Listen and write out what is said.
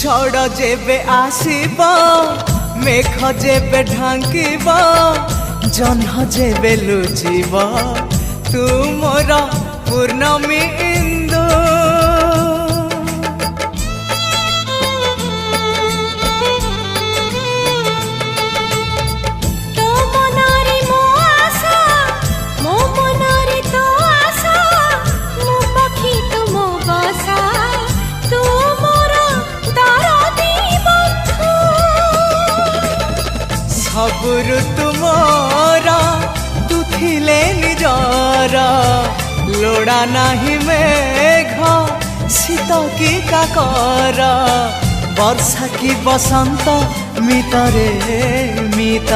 ঝড় যেবে আসিব মেঘ যেবে ঢাঙ্কিব জহ্ন যেবে লুচিব তু মোর পূর্ণমী ইন্দু सबुरु तुमर तू थिले निजर लोड़ा नाही मेघ शीत की काकर वर्षा की बसंत मितरे मित